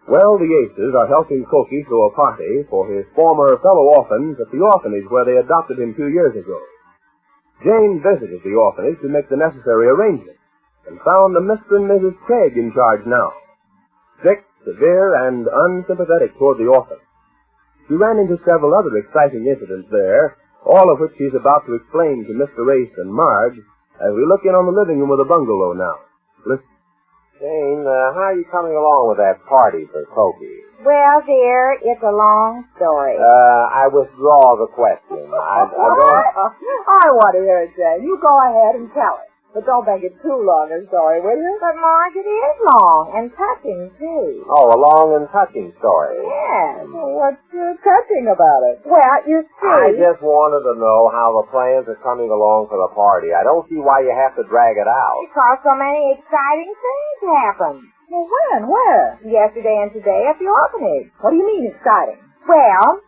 Well, the Aces are helping Kookie throw a party for his former fellow orphans at the orphanage where they adopted him 2 years ago. Jane visited the orphanage to make the necessary arrangements and found a Mr. and Mrs. Craig in charge now. Strict, severe, and unsympathetic toward the orphans. She ran into several other exciting incidents there, all of which she's about to explain to Mr. Ace and Marge as we look in on the living room of the bungalow now. Listen. Jane, how are you coming along with that party for Kookie? Well, dear, it's a long story. I withdraw the question. I want to hear it, Jane. You go ahead and tell it. But don't make it too long a story, will you? But, Marge, it is long and touching, too. Oh, a long and touching story. Yes. What's touching about it? Well, you see... I just wanted to know how the plans are coming along for the party. I don't see why you have to drag it out. Because so many exciting things happen. Well, when? Where? Yesterday and today at the orphanage. What do you mean exciting? Well,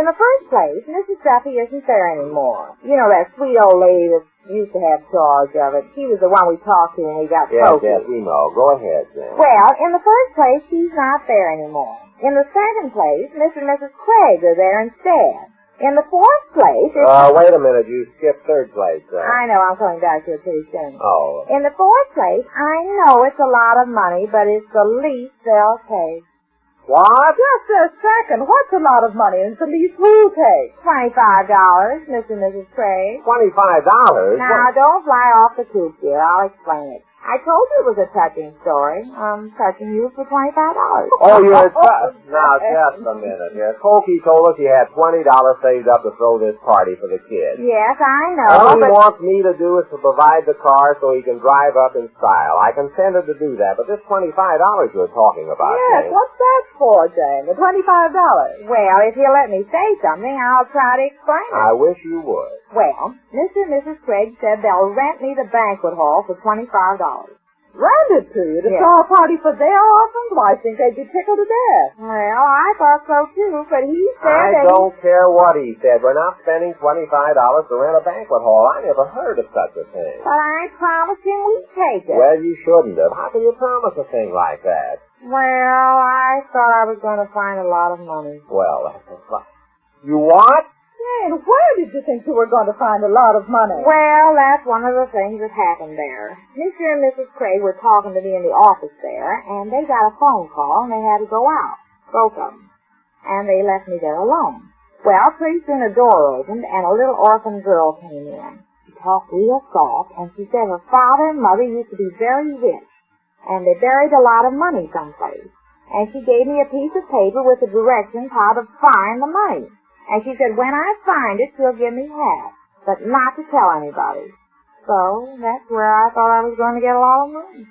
in the first place, Mrs. Duffy isn't there anymore. You know that sweet old lady that used to have charge of it. She was the one we talked to when we got Kookie. Yes, we know. Go ahead, Jane. Well, in the first place, she's not there anymore. In the second place, Mr. and Mrs. Craig are there instead. In the fourth place... wait a minute. You skipped third place, I know. I'm coming back to it pretty soon. Oh. In the fourth place, I know it's a lot of money, but it's the least they'll take. What? Just a second. What's a lot of money? It's the least we'll take. $25, Mr. and Mrs. Craig. $25? Now, don't fly off the coop, dear. I'll explain it. I told you it was a touching story. I'm touching you for $25. Oh, now, just a minute here. Kookie told us he had $20 saved up to throw this party for the kids. Yes, I know. All he wants me to do is to provide the car so he can drive up in style. I consented to do that, but this $25 you're talking about, Yes, Jane. what's that for, Jane? The $25? Well, if you'll let me say something, I'll try to explain it. I wish you would. Well, Mr. and Mrs. Craig said they'll rent me the banquet hall for $25. Rent it to you to throw a party for their orphans? Well, I think they'd be tickled to death. Well, I thought so too, but he said I don't care what he said. We're not spending $25 to rent a banquet hall. I never heard of such a thing. But I promised him we'd take it. Well, you shouldn't have. How can you promise a thing like that? Well, I thought I was going to find a lot of money. Well, you what? Jane, where did you think you were going to find a lot of money? Well, that's one of the things that happened there. Mr. and Mrs. Craig were talking to me in the office there, and they got a phone call, and they had to go out, both of them. And they left me there alone. Well, pretty soon a door opened, and a little orphan girl came in. She talked real soft, and she said her father and mother used to be very rich, and they buried a lot of money someplace. And she gave me a piece of paper with the directions how to find the money. And she said, when I find it, she'll give me half, but not to tell anybody. So that's where I thought I was going to get a lot of money.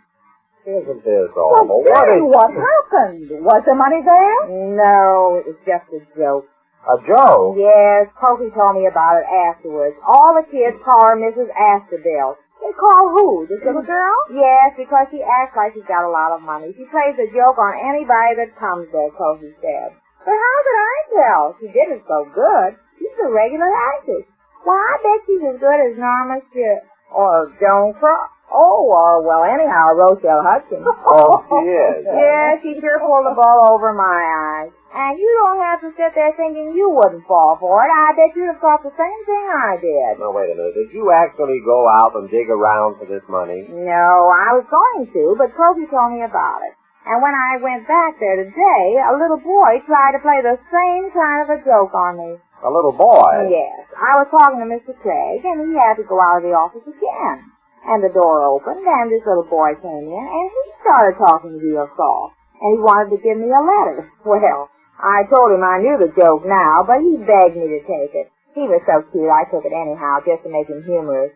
Isn't this awful? Well, what happened? Was the money there? No, it was just a joke. A joke? Yes, Kookie told me about it afterwards. All the kids call her Mrs. Astorville. They call who? This little girl? Yes, because she acts like she's got a lot of money. She plays a joke on anybody that comes there, Kookie said. But how could I tell? She did it so good. She's a regular actress. Why, I bet she's as good as Norma Stewart. Or Joan Croft. Oh, or, well, anyhow, Rochelle Hudson. Oh, she is. Yeah, she sure pulled the ball over my eyes. And you don't have to sit there thinking you wouldn't fall for it. I bet you'd have thought the same thing I did. Now, wait a minute. Did you actually go out and dig around for this money? No, I was going to, but Kookie told me about it. And when I went back there today, a little boy tried to play the same kind of a joke on me. A little boy? Yes. I was talking to Mr. Craig, and he had to go out of the office again. And the door opened, and this little boy came in, and he started talking real soft. And he wanted to give me a letter. Well, I told him I knew the joke now, but he begged me to take it. He was so cute, I took it anyhow, just to make him humorous.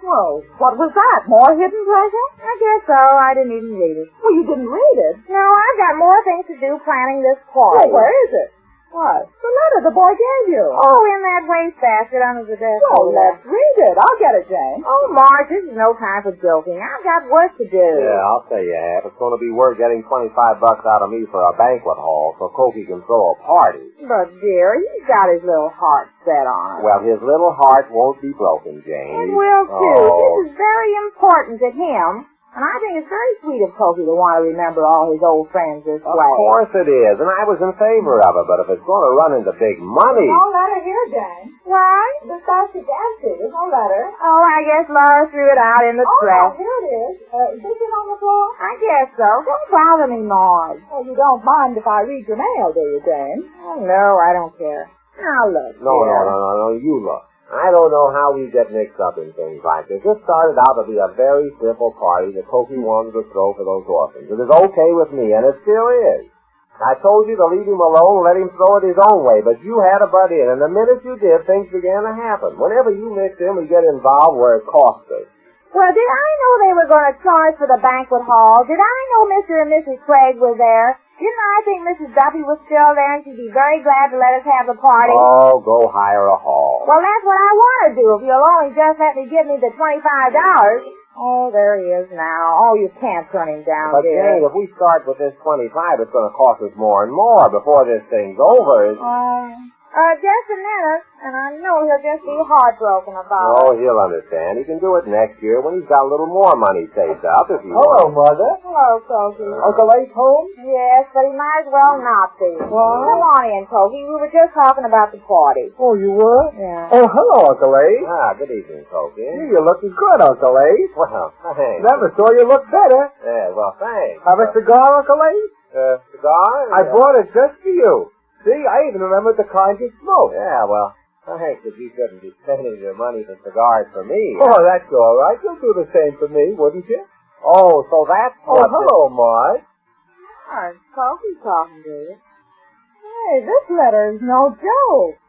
Well, what was that? More hidden treasure? I guess so. I didn't even read it. Well, you didn't read it? No, I've got more things to do planning this party. Well, where is it? What? The letter the boy gave you. Oh, in that wastebasket under the desk. Well, let's read it. I'll get it, Jane. Oh, Marge, this is no time for joking. I've got work to do. Yeah, I'll tell you, Hap. It's going to be worth getting $25 out of me for a banquet hall so Kookie can throw a party. But, dear, he's got his little heart set on it. Well, his little heart won't be broken, Jane. It will, too. Oh. This is very important to him. And I think it's very sweet of Kookie to want to remember all his old friends this way. Of course it is, and I was in favor of it, but if it's going to run into big money... No letter here, Jane. What? The starts against it. There's no letter. Oh, I guess Laura threw it out in the trash. Oh, here it is. Is this it on the floor? I guess so. Don't bother me, Maud. Oh, you don't mind if I read your mail, do you, Jane? Oh, no, I don't care. Now look. No, you look. I don't know how we get mixed up in things like this. This started out to be a very simple party that Kookie wanted to throw for those orphans. It is okay with me, and it still is. I told you to leave him alone and let him throw it his own way, but you had to butt in, and the minute you did, things began to happen. Whenever you mix in, we get involved where it costs us. Well, did I know they were going to charge for the banquet hall? Did I know Mr. and Mrs. Craig were there? Didn't I think Mrs. Duffy was still there and she'd be very glad to let us have the party? Oh, go hire a hall. Well, that's what I want to do. If you'll only just let me give me the $25. Oh, there he is now. Oh, you can't turn him down, But, dear. Jane, if we start with this 25, it's going to cost us more and more before this thing's over. Just a minute, and I know he'll just be heartbroken about Oh, it. he'll understand. He can do it next year when he's got a little more money saved up if he Hello, wants. Mother. Hello, Kookie. Uncle Ace home? Yes, but he might as well not be. What? Come on in, Kookie. We were just talking about the party. Oh, you were? Yeah. Oh, hello, Uncle Ace. Ah, good evening, Kookie. You're looking good, Uncle Ace. Well, thanks. Never saw you look better. Yeah, well, thanks. Have a cigar, Uncle Ace? Cigar? I brought it just for you. See, I even remembered the kind you smoke. Yeah, well, thanks, but you shouldn't be spending your money for cigars for me. Oh, that's all right. You'll do the same for me, wouldn't you? Oh, so that's Oh, what... hello, Marge. Oh, Kookie talking to you. Hey, this letter is no joke.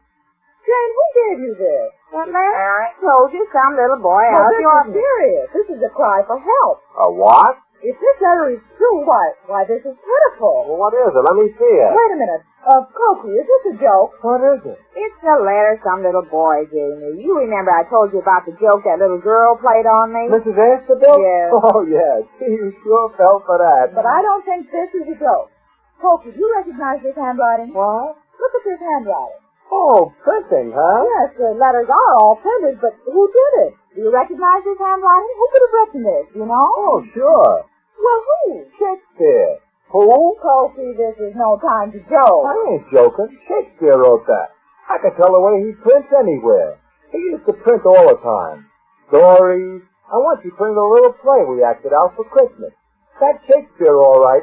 Jane, who gave you this? What letter? I told you, some little boy Now, out this your... is serious. This is a cry for help. A what? If this letter is true, why, this is pitiful. Well, what is it? Let me see it. Wait a minute. Kookie, is this a joke? What is it? It's the letter some little boy gave me. You remember I told you about the joke that little girl played on me? Mrs. Aiskowitz? Yes. Oh, yes. You sure fell for that. But I don't think this is a joke. Kookie, do you recognize this handwriting? What? Look at this handwriting. Oh, printing, huh? Yes, the letters are all printed, but who did it? Do you recognize this handwriting? Who could have written this, you know? Oh, sure. Well, who? Shakespeare. Who? Kookie, this is no time to joke. I ain't joking. Shakespeare wrote that. I can tell the way he prints anywhere. He used to print all the time. Stories. I once he printed a little play we acted out for Christmas. That's Shakespeare, all right.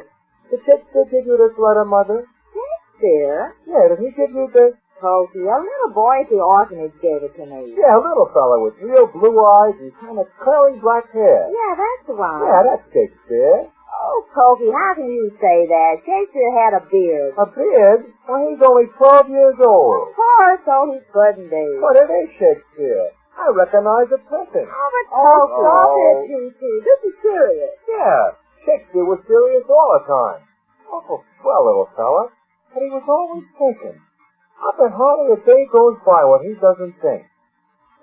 Did Shakespeare give you this letter, Mother? Shakespeare? Yeah, did he give you this? Kookie, a little boy at the orphanage gave it to me. Yeah, a little fella with real blue eyes and kind of curly black hair. Yeah, that's the one. Yeah, that's Shakespeare. Oh, Kookie, how can you say that? Shakespeare had a beard. A beard? Well, he's only 12 years old. Of course, so he couldn't be. But it is Shakespeare. I recognize the printing. Oh, but Oh, Kookie... stop it, G.T. This is serious. Yeah, Shakespeare was serious all the time. Awful swell little fella, but he was always thinking. I bet hardly a day goes by when he doesn't think.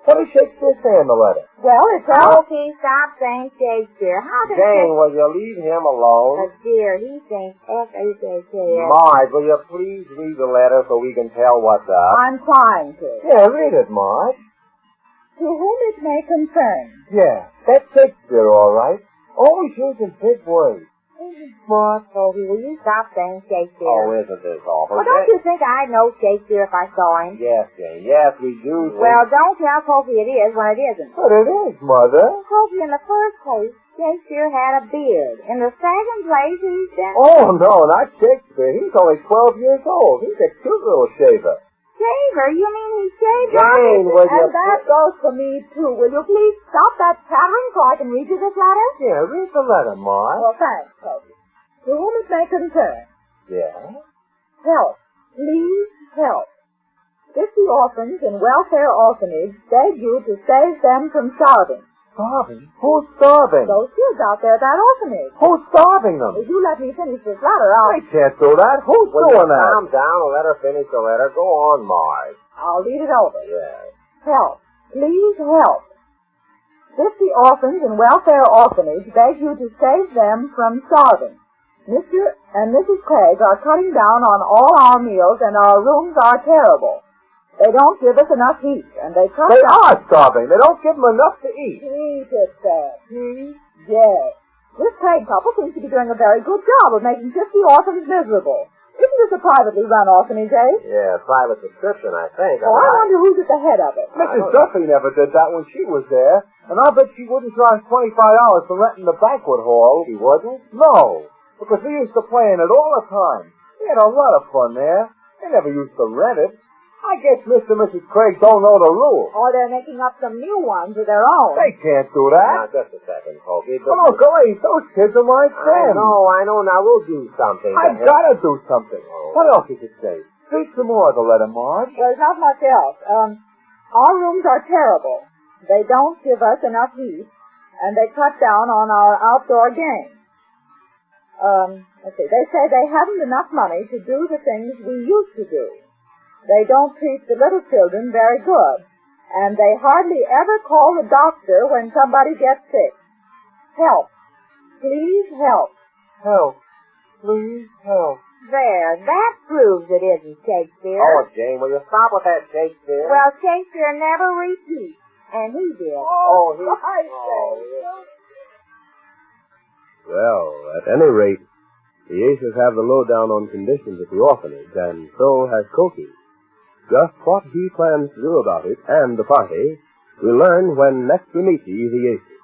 What does Shakespeare say in the letter? Well, it's all... Kookie, stop saying Shakespeare. How can Jane, will you leave him alone? But dear, he thinks F-H-A-K-S. Marge, will you please read the letter so we can tell what's up? I'm trying to. Yeah, read it, Marge. To whom it may concern. Yeah, that's Shakespeare, all right. Always using big words. Smart, Kookie, will you stop saying Shakespeare? Oh, isn't this awful? Well, don't you think I'd know Shakespeare if I saw him? Yes, Jane, yes, we do. Well, don't tell Kookie it is when it isn't. But it is, Mother. Kookie, in the first place, Shakespeare had a beard. In the second place, he's been... Oh, no, not Shakespeare. He's only 12 years old. He's a cute little shaver. Shaver? You mean he shaved Jane, off? will you... And that goes for me, too. Will you please stop that chattering so I can read you this letter? Yeah, read the letter, Marge. Well, thanks, Kookie. To whom it may concern. Yeah? Help. Please help. 50 orphans in welfare orphanage beg you to save them from starving. Starving? Who's starving? Those kids out there at that orphanage. Who's starving them? If you let me finish this letter, I can't do that. Who's Will you doing that? calm down and let her finish the letter? Go on, Marge. I'll read it over. Yes. Help. Please help. 50 orphans in welfare orphanage beg you to save them from starving. Mr. and Mrs. Craig are cutting down on all our meals and our rooms are terrible. They don't give us enough heat and they cut They down... are starving. They don't give them enough to eat. Heat, it says. Heat? Yes. This Craig couple seems to be doing a very good job of making 50 orphans miserable. Isn't this a privately run orphanage, eh? Yeah, private subscription, I think. Oh, I wonder who's at the head of it. Mrs. Duffy never did that when she was there, and I bet she wouldn't charge $25 for renting the banquet hall. She wouldn't? No, because we used to play in it all the time. We had a lot of fun there. They never used to rent it. I guess Mr. and Mrs. Craig don't know the rules. Or they're making up some new ones of their own. They can't do Now, that. just a second, Kookie. Come on, Grace, those kids are my friends. I know. Now, we'll do something. I've got to do something. What else you could say? Speak some more of the letter, Marge. There's not much else. Our rooms are terrible. They don't give us enough heat, and they cut down on our outdoor games. Let's see. They say they haven't enough money to do the things we used to do. They don't treat the little children very good, and they hardly ever call the doctor when somebody gets sick. Help. Please help. Help. Please help. There, that proves it isn't Shakespeare. Oh, Jane, will you stop with that Shakespeare? Well, Shakespeare never repeats, and he did. Well, at any rate, the Aces have the lowdown on conditions at the orphanage, and so has Kookie. Just what he plans to do about it and the party, we'll learn when next we meet the Easy Aces.